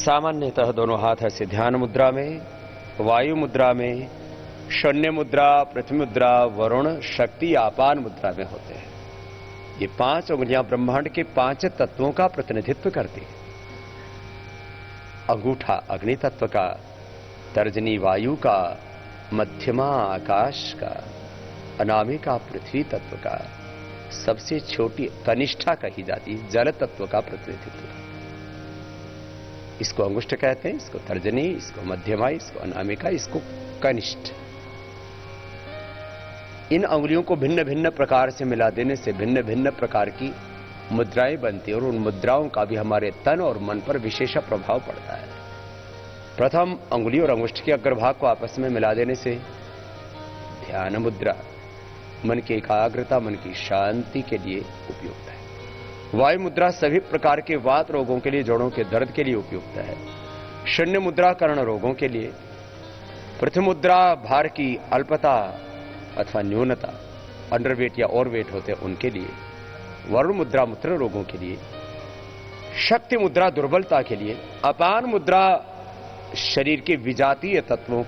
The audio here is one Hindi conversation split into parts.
सामान्यतः दोनों हाथ ऐसे ध्यान मुद्रा में, वायु मुद्रा में, शून्य मुद्रा, पृथ्वी मुद्रा, वरुण, शक्ति, आपान मुद्रा में होते हैं। ये 5 उंगलियां ब्रह्मांड के 5 तत्वों का प्रतिनिधित्व करती हैं। अंगूठा अग्नि तत्व का, तर्जनी वायु का, मध्यमा आकाश का, अनामिका पृथ्वी तत्व का, सबसे छोटी कनिष्ठा कही जाती है जल तत्व का प्रतिनिधित्व। इसको अंगुष्ठ कहते हैं, इसको तर्जनी, इसको मध्यमा, इसको अनामिका, इसको कनिष्ठ। इन अंगुलियों को भिन्न भिन्न प्रकार से मिला देने से भिन्न भिन्न प्रकार की मुद्राएं बनती हैं और उन मुद्राओं का भी हमारे तन और मन पर विशेष प्रभाव पड़ता है। प्रथम अंगुली और अंगुष्ठ के अग्रभाग को आपस में मिला देने से ध्यान मुद्रा मन की एकाग्रता, मन की शांति के लिए उपयुक्त है। वायु मुद्रा सभी प्रकार के वात रोगों के लिए, जोड़ों के दर्द के लिए उपयुक्त है। शून्य मुद्रा कर्ण रोगों के लिए। पृथ्वी मुद्रा भार की अल्पता अथवा न्यूनता, अंडरवेट या ओवरवेट होते हैं उनके लिए। वरुण मुद्रा मूत्र रोगों के लिए। शक्ति मुद्रा दुर्बलता के लिए। अपान मुद्रा शरीर के विजातीय तत्वों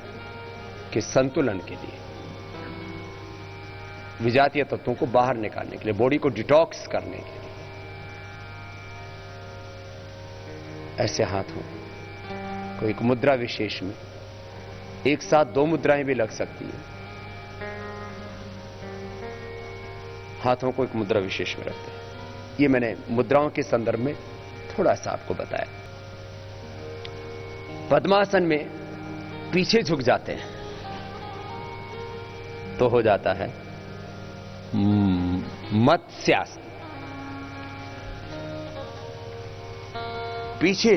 के संतुलन के लिए, विजातीय तत्वों को बाहर निकालने के लिए, बॉडी को डिटॉक्स करने के लिए। ऐसे हाथों को एक मुद्रा विशेष में एक साथ 2 मुद्राएं भी लग सकती है। हाथों को एक मुद्रा विशेष में रखते हैं। ये मैंने मुद्राओं के संदर्भ में थोड़ा सा आपको बताया। पद्मासन में पीछे झुक जाते हैं तो हो जाता है मत्स्यासन। पीछे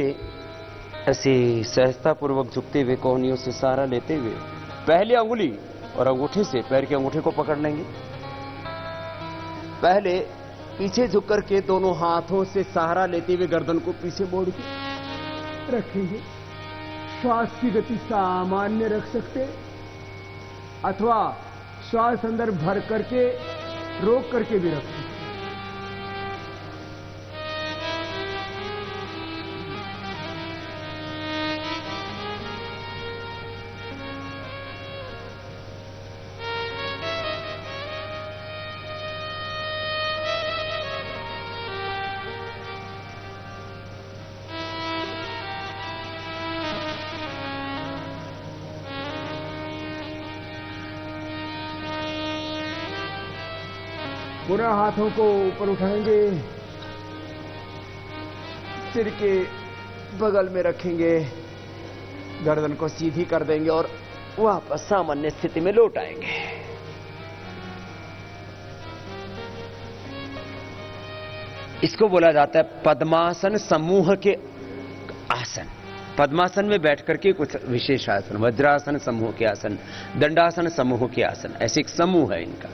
ऐसे सहजतापूर्वक झुकते हुए कोहनियों से सहारा लेते हुए पहले अंगुली और अंगूठे से पैर के अंगूठे को पकड़ लेंगे। पहले पीछे झुक करके दोनों हाथों से सहारा लेते हुए गर्दन को पीछे मोड़ के रखेंगे। श्वास की गति सामान्य रख सकते अथवा श्वास अंदर भर करके रोक करके भी रख सकते। पुनः हाथों को ऊपर उठाएंगे, सिर के बगल में रखेंगे, गर्दन को सीधी कर देंगे और वापस सामान्य स्थिति में लौट आएंगे। इसको बोला जाता है पद्मासन समूह के आसन। पद्मासन में बैठ करके कुछ विशेष आसन, वज्रासन समूह के आसन, दंडासन समूह के आसन, ऐसे एक समूह है इनका।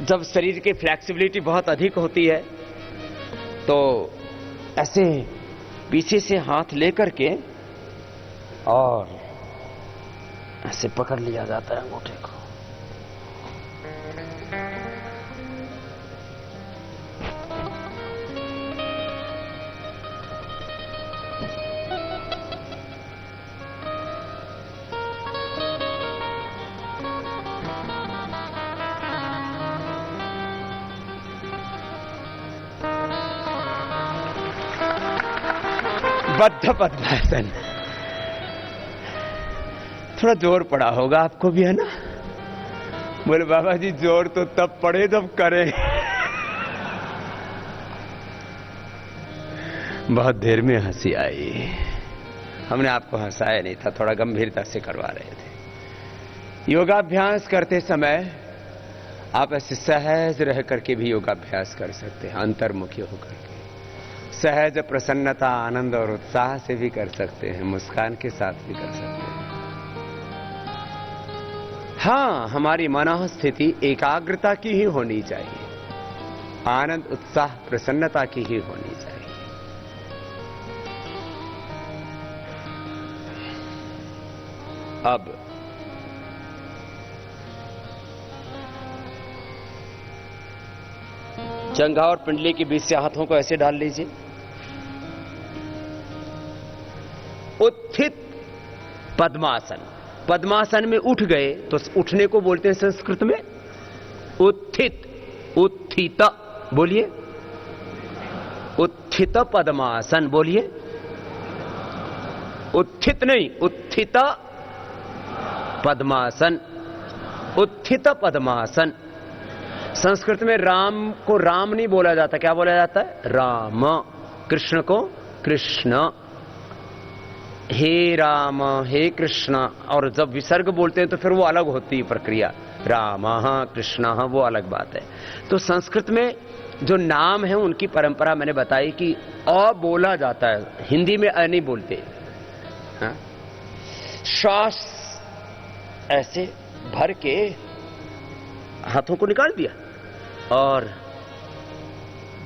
जब शरीर की फ्लेक्सिबिलिटी बहुत अधिक होती है तो ऐसे पीछे से हाथ लेकर के और ऐसे पकड़ लिया जाता है अंगूठे को। बद्ध पद्मासन। थोड़ा जोर पड़ा होगा आपको भी, है ना? बोले बाबा जी जोर तो तब पड़े जब करें। बहुत देर में हंसी आई। हमने आपको हंसाया नहीं था, थोड़ा गंभीरता से करवा रहे थे। योगाभ्यास करते समय आप ऐसे सहज रह करके भी योगाभ्यास कर सकते हैं, अंतर्मुखी होकर के। सहज प्रसन्नता, आनंद और उत्साह से भी कर सकते हैं, मुस्कान के साथ भी कर सकते हैं। हाँ, हमारी मनः स्थिति एकाग्रता की ही होनी चाहिए, आनंद, उत्साह, प्रसन्नता की ही होनी चाहिए। अब जंघा और पिंडली के बीच से हाथों को ऐसे डाल लीजिए उत्थित पद्मासन। पद्मासन में उठ गए तो उठने को बोलते हैं संस्कृत में उत्थित। उत्थित बोलिए, उत्थित पद्मासन बोलिए, उत्थित नहीं, उत्थित पद्मासन। उत्थित पद्मासन। संस्कृत में राम को राम नहीं बोला जाता, क्या बोला जाता है? राम। कृष्ण को कृष्ण। हे राम, हे कृष्ण। और जब विसर्ग बोलते हैं तो फिर वो अलग होती है प्रक्रिया, राम कृष्ण, वो अलग बात है। तो संस्कृत में जो नाम है उनकी परंपरा मैंने बताई कि अ बोला जाता है, हिंदी में अ नहीं बोलते। हाँ? श्वास ऐसे भर के हाथों को निकाल दिया, और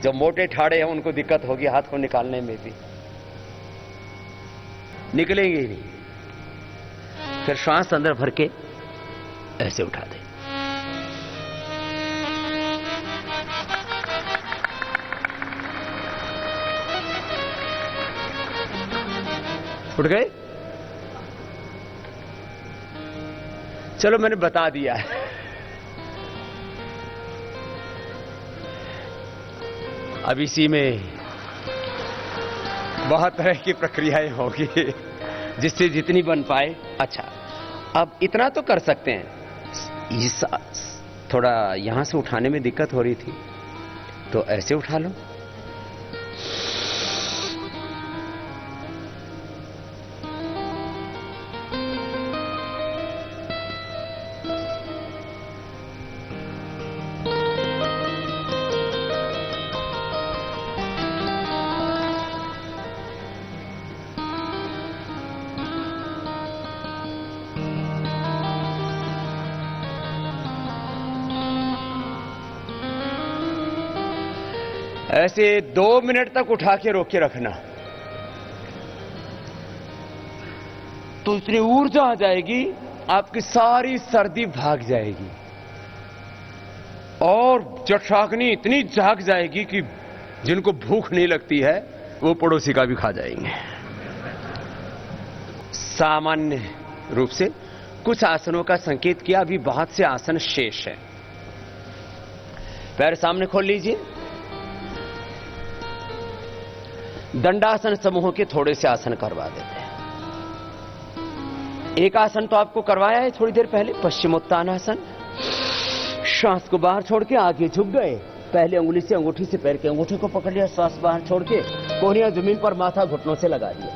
जो मोटे ठाड़े हैं उनको दिक्कत होगी हाथ को निकालने में भी, निकलेंगे ही नहीं। फिर श्वास अंदर भर के ऐसे उठा दे। उठ गए? चलो मैंने बता दिया है। अब इसी में बहुत तरह की प्रक्रियाएं होगी, जिससे जितनी बन पाए। अच्छा, अब इतना तो कर सकते हैं। इस थोड़ा यहां से उठाने में दिक्कत हो रही थी तो ऐसे उठा लो। ऐसे 2 मिनट तक उठा के रोक के रखना, तो इतनी ऊर्जा आ जाएगी, आपकी सारी सर्दी भाग जाएगी और जठराग्नि इतनी जाग जाएगी कि जिनको भूख नहीं लगती है वो पड़ोसी का भी खा जाएंगे। सामान्य रूप से कुछ आसनों का संकेत किया, अभी बहुत से आसन शेष है। पैर सामने खोल लीजिए। दंडासन समूह के थोड़े से आसन करवा देते हैं। एक आसन तो आपको करवाया है थोड़ी देर पहले, पश्चिमोत्तानासन। श्वास को बाहर छोड़ के आगे झुक गए, पहले अंगुली से अंगूठी से पैर के अंगूठे को पकड़ लिया, श्वास बाहर छोड़ के कोहनियां जमीन पर, माथा घुटनों से लगा दिया।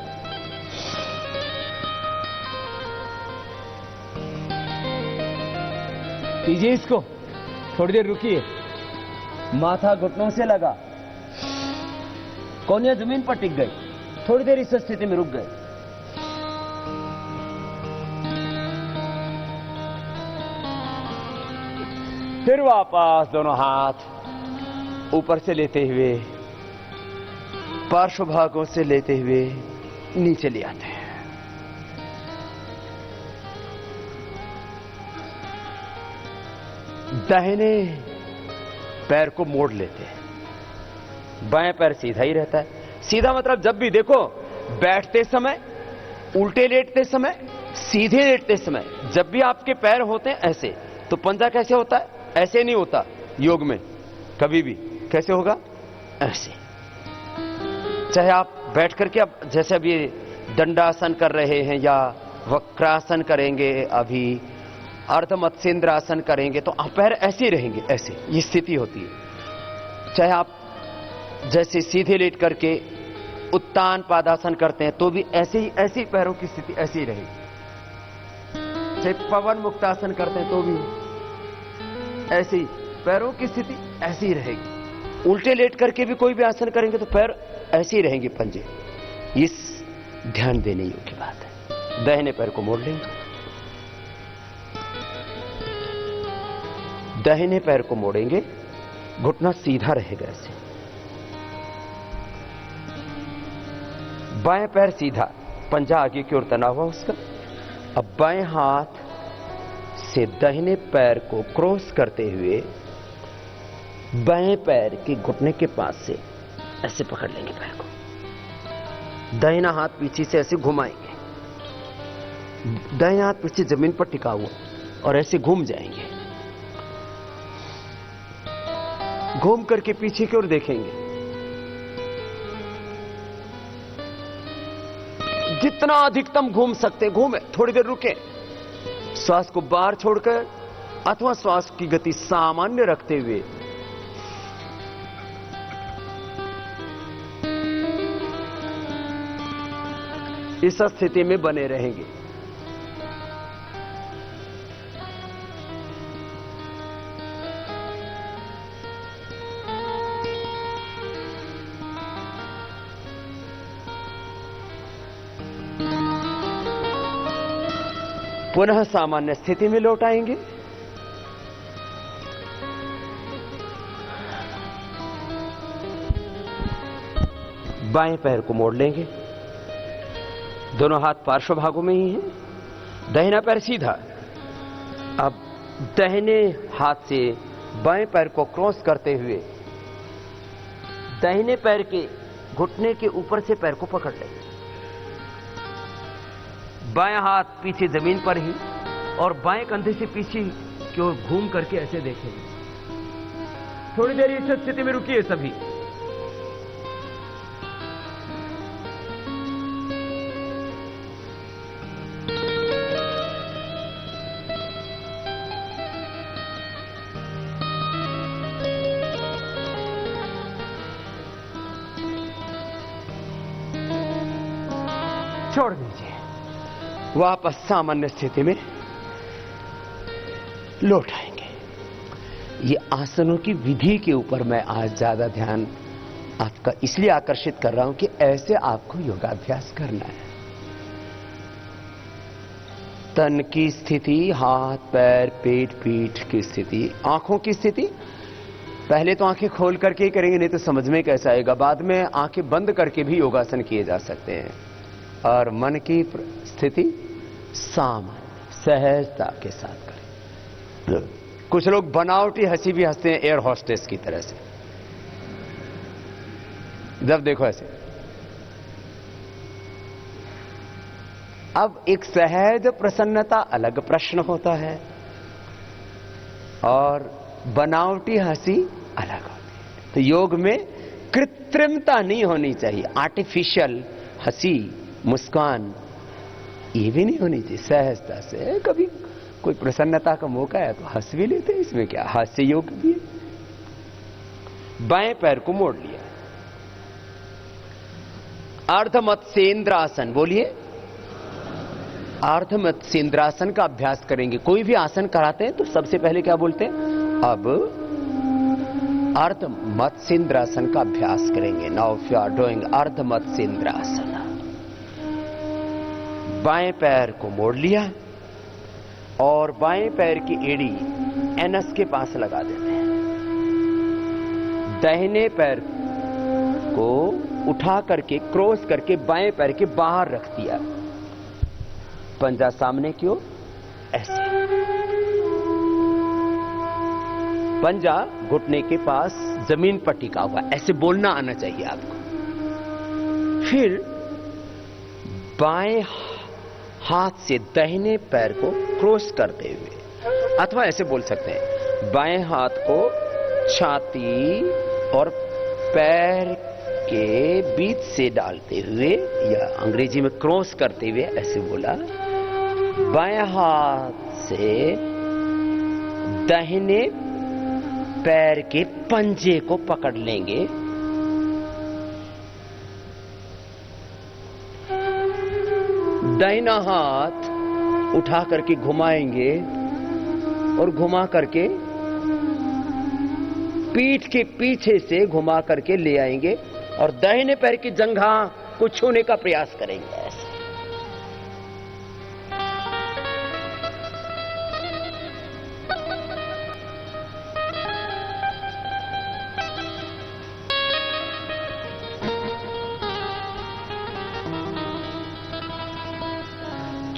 कीजिए इसको, थोड़ी देर रुकिए, माथा घुटनों से लगा, कोहनियां जमीन पर टिक गई, थोड़ी देर इस स्थिति में रुक गए। फिर वापस दोनों हाथ ऊपर से लेते हुए, पार्श्व भागों से लेते हुए नीचे ले आते हैं। दाहिने पैर को मोड़ लेते हैं, बाएं पैर सीधा ही रहता है। सीधा मतलब जब भी देखो, बैठते समय, उल्टे लेटते समय, सीधे लेटते समय, जब भी आपके पैर होते हैं ऐसे, तो पंजा कैसे होता है? ऐसे नहीं होता योग में कभी भी। कैसे होगा? ऐसे। चाहे आप बैठ करके, अब जैसे अभी दंडासन कर रहे हैं या वक्रासन करेंगे, अभी अर्ध मत्स्येंद्रासन करेंगे, तो आप पैर ऐसे रहेंगे, ऐसे, ये स्थिति होती है। चाहे आप जैसे सीधे लेट करके उत्तान पादासन करते हैं तो भी ऐसे ही पैरों की स्थिति ऐसी ही रहेगी। चाहे पवन मुक्तासन करते हैं तो भी ऐसे ही पैरों की स्थिति ऐसी ही रहेगी। उल्टे लेट करके भी कोई भी आसन करेंगे तो पैर ऐसे ही रहेंगे, पंजे। इस ध्यान देने योग्य बात है। दाहिने पैर को मोड़ लेंगे, दाहिने पैर को मोड़ेंगे, घुटना सीधा रहेगा ऐसे। बाएं पैर सीधा, पंजा आगे की ओर तना हुआ उसका। अब बाएं हाथ से दाहिने पैर को क्रॉस करते हुए बाएं पैर के घुटने के पास से ऐसे पकड़ लेंगे पैर को। दाहिना हाथ पीछे से ऐसे घुमाएंगे, दाएं हाथ पीछे जमीन पर टिका हुआ और ऐसे घूम जाएंगे। घूम करके पीछे की ओर देखेंगे। जितना अधिकतम घूम सकते घूमे, थोड़ी देर रुके, श्वास को बाहर छोड़कर अथवा श्वास की गति सामान्य रखते हुए इस स्थिति में बने रहेंगे। पुनः सामान्य स्थिति में लौट आएंगे। बाएं पैर को मोड़ लेंगे। दोनों हाथ पार्श्व भागों में ही हैं। दाहिना पैर सीधा। अब दाहिने हाथ से बाएं पैर को क्रॉस करते हुए दाहिने पैर के घुटने के ऊपर से पैर को पकड़ लेंगे। बाएं हाथ पीछे जमीन पर ही और बाएं कंधे से पीछे की ओर घूम करके ऐसे देखेंगे। थोड़ी देर इस स्थिति में रुकिए सभी। छोड़ दीजिए। वापस सामान्य स्थिति में लौट आएंगे। ये आसनों की विधि के ऊपर मैं आज ज्यादा ध्यान आपका इसलिए आकर्षित कर रहा हूं कि ऐसे आपको योगाभ्यास करना है। तन की स्थिति, हाथ पैर पेट पीठ की स्थिति, आंखों की स्थिति पहले तो आंखें खोल करके ही करेंगे, नहीं तो समझ में कैसा आएगा। बाद में आंखें बंद करके भी योगासन किए जा सकते हैं। और मन की स्थिति सामान्य सहजता के साथ करें। कुछ लोग बनावटी हंसी भी हंसते हैं एयर होस्टेस की तरह से। जब देखो ऐसे, अब एक सहज प्रसन्नता अलग प्रश्न होता है और बनावटी हंसी अलग होती है। तो योग में कृत्रिमता नहीं होनी चाहिए। आर्टिफिशियल हंसी मुस्कान ये भी नहीं होनी चाहिए। सहजता से कभी कोई प्रसन्नता का मौका है तो हंस भी लेते हैं, इसमें क्या, हास्य योग भी है। बाएं पैर को मोड़ लिया। अर्धमत्स्येंद्रासन, बोलिए। अर्धमत्स्येंद्रासन का अभ्यास करेंगे। कोई भी आसन कराते हैं तो सबसे पहले क्या बोलते हैं, अब अर्धमत्स्येंद्रासन का अभ्यास करेंगे। Now if you are doing ardhamatsyendrasana. बाएं पैर को मोड़ लिया और बाएं पैर की एड़ी एनस के पास लगा देते हैं। दाहिने पैर को उठा करके क्रॉस करके बाएं पैर के बाहर रख दिया। पंजा सामने की ओर ऐसे। पंजा घुटने के पास जमीन पर टिका हुआ, ऐसे बोलना आना चाहिए आपको। फिर बाएं हाथ से दाहिने पैर को क्रॉस करते हुए, अथवा ऐसे बोल सकते हैं, बाएं हाथ को छाती और पैर के बीच से डालते हुए या अंग्रेजी में क्रॉस करते हुए ऐसे बोला। बाएं हाथ से दाहिने पैर के पंजे को पकड़ लेंगे। दाहिना हाथ उठा करके घुमाएंगे और घुमा करके पीठ के पीछे से घुमा करके ले आएंगे और दाहिने पैर की जंघा को छूने का प्रयास करेंगे ऐसे।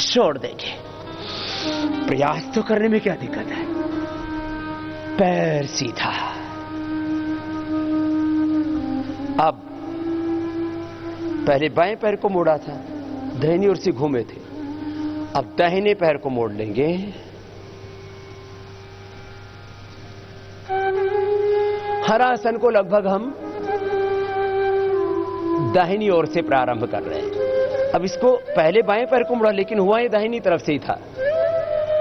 छोड़ देंगे। प्रयास तो करने में क्या दिक्कत है। पैर सीधा। अब पहले बाएं पैर को मोड़ा था, दाहिनी ओर से घूमे थे। अब दाहिने पैर को मोड़ लेंगे, हर आसन को लगभग हम दाहिनी ओर से प्रारंभ कर रहे हैं। अब इसको पहले बाएं पैर को मोड़ा, लेकिन हुआ ये दाहिनी तरफ से ही था।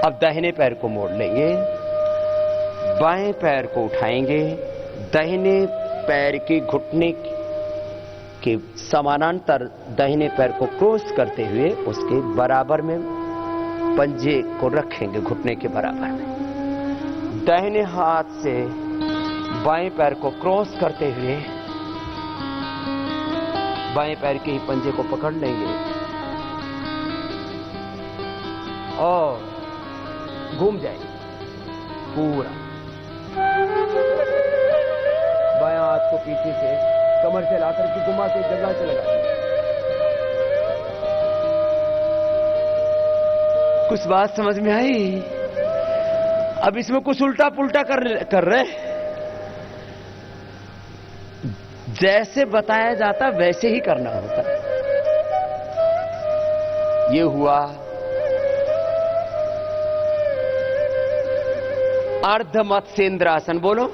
अब दाहिने पैर को मोड़ लेंगे, बाएं पैर को उठाएंगे, दाहिने पैर के घुटने के समानांतर दाहिने पैर को क्रॉस करते हुए उसके बराबर में पंजे को रखेंगे, घुटने के बराबर में। दाहिने हाथ से बाएं पैर को क्रॉस करते हुए बाएं पैर के ही पंजे को पकड़ लेंगे और घूम जाएंगे पूरा। बाएं हाथ को पीछे से कमर से लाकर के घुमा के जगह से लगा देंगे। कुछ बात समझ में आई? अब इसमें कुछ उल्टा पुल्टा कर रहे, जैसे बताया जाता वैसे ही करना होता। ये हुआ अर्ध मत्स्येंद्रासन। बोलो,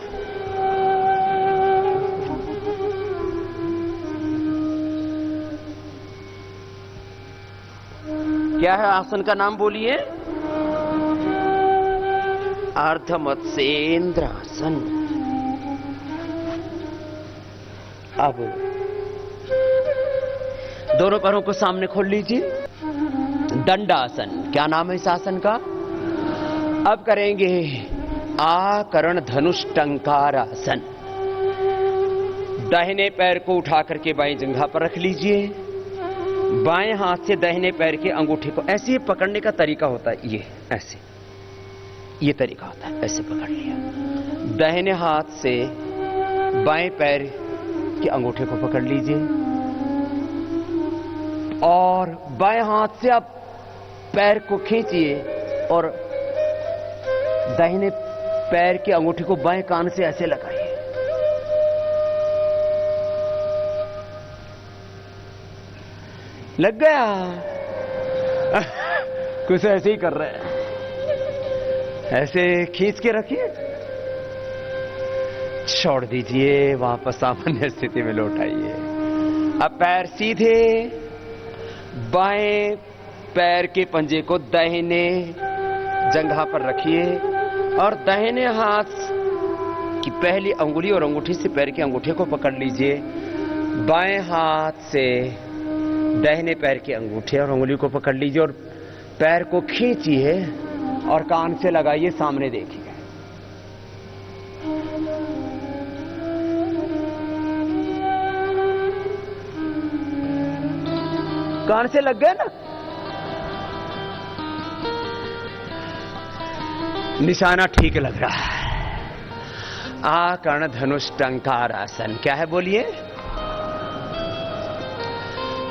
क्या है आसन का नाम? बोलिए। अर्ध मत्स्येंद्रासन। अब दोनों पैरों को सामने खोल लीजिए। दंडासन। क्या नाम है इस आसन का? अब करेंगे आकर्ण धनुष टंकार आसन। दाहिने पैर को उठा करके बाएं जंघा पर रख लीजिए। बाएं हाथ से दाहिने पैर के अंगूठे को ऐसे पकड़ने का तरीका होता है, ये ऐसे, ये तरीका होता है, ऐसे पकड़ लिया। दाहिने हाथ से बाएं पैर के अंगूठे को पकड़ लीजिए और बाएं हाथ से आप पैर को खींचिए और दाहिने पैर के अंगूठे को बाएं कान से ऐसे लगाइए। लग गया? कुछ ऐसे ही कर रहे हैं, ऐसे खींच के रखिए, छोड़ दीजिए, वापस सामान्य स्थिति में लौट आइए। अब पैर सीधे, बाएं पैर के पंजे को दाहिने जंघा पर रखिए और दाहिने हाथ की पहली अंगुली और अंगूठी से पैर के अंगूठे को पकड़ लीजिए। बाएं हाथ से दाहिने पैर के अंगूठे और अंगुली को पकड़ लीजिए और पैर को खींचिए और कान से लगाइए, सामने देखिए। कान से लग गया ना? निशाना ठीक लग रहा है। आकर्ण धनुष टंकार आसन। क्या है बोलिए?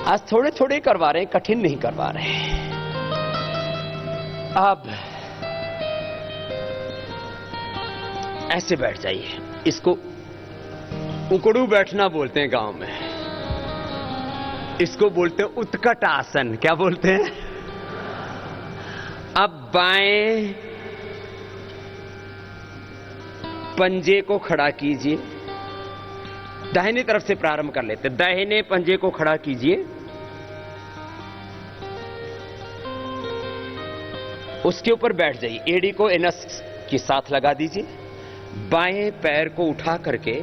आज थोड़े थोड़े करवा रहे हैं, कठिन नहीं करवा रहे। अब ऐसे बैठ जाइए। इसको उकड़ू बैठना बोलते हैं गांव में, इसको बोलते हैं उत्कट आसन। क्या बोलते हैं? अब बाएं पंजे को खड़ा कीजिए। दाहिनी तरफ से प्रारंभ कर लेते हैं। दाहिने पंजे को खड़ा कीजिए, उसके ऊपर बैठ जाइए। एड़ी को एनस के साथ लगा दीजिए। बाएं पैर को उठा करके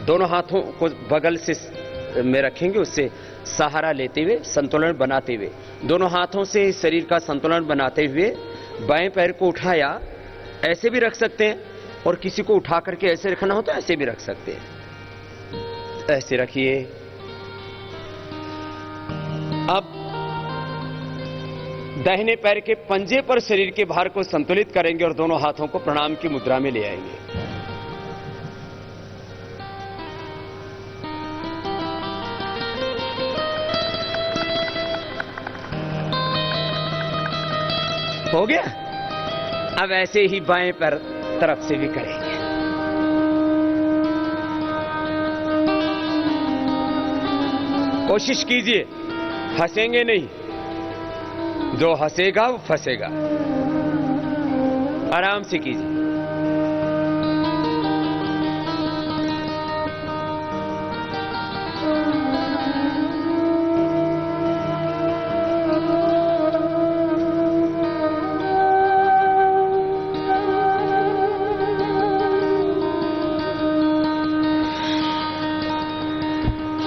दोनों हाथों को बगल से में रखेंगे, उससे सहारा लेते हुए, संतुलन बनाते हुए, दोनों हाथों से शरीर का संतुलन बनाते हुए बाएं पैर को उठाया। ऐसे भी रख सकते हैं और किसी को उठा करके ऐसे रखना हो तो ऐसे भी रख सकते हैं। ऐसे रखिए। अब दाहिने पैर के पंजे पर शरीर के भार को संतुलित करेंगे और दोनों हाथों को प्रणाम की मुद्रा में ले आएंगे। हो गया? अब ऐसे ही बाएं पैर तरफ से भी करेंगे। कोशिश कीजिए, फंसेंगे नहीं, जो हंसेगा वो फंसेगा। आराम से कीजिए।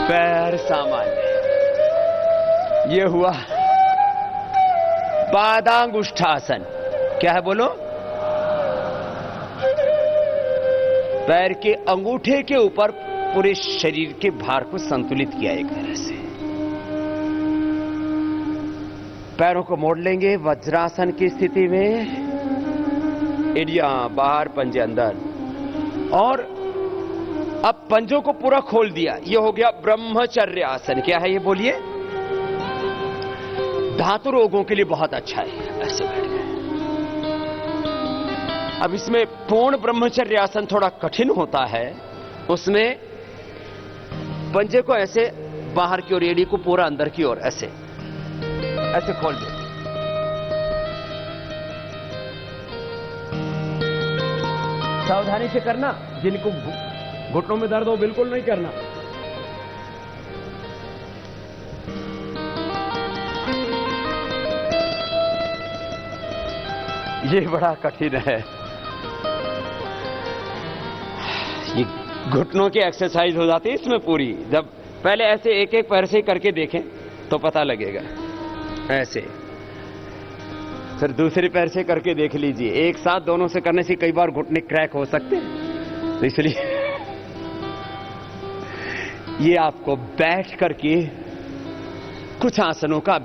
पैर सामान्य। ये हुआ पादांगुष्ठासन। क्या है बोलो? पैर के अंगूठे के ऊपर पूरे शरीर के भार को संतुलित किया एक तरह से। पैरों को मोड़ लेंगे वज्रासन की स्थिति में। एड़ियां बाहर, पंजे अंदर। और अब पंजों को पूरा खोल दिया। यह हो गया ब्रह्मचर्य आसन। क्या है ये बोलिए? धातु रोगों के लिए बहुत अच्छा है। ऐसे बैठ गए। अब इसमें पूर्ण ब्रह्मचर्य आसन थोड़ा कठिन होता है। उसमें पंजे को ऐसे बाहर की ओर, एड़ी को पूरा अंदर की ओर ऐसे ऐसे खोल दो। सावधानी से करना। जिनको घुटनों में दर्द हो बिल्कुल नहीं करना। ये बड़ा कठिन है। ये घुटनों की एक्सरसाइज हो जाती है इसमें पूरी। जब पहले ऐसे एक एक पैर से करके देखें तो पता लगेगा। ऐसे फिर दूसरे पैर से करके देख लीजिए। एक साथ दोनों से करने से कई बार घुटने क्रैक हो सकते हैं। तो इसलिए ये आपको बैठ करके कुछ आसनों का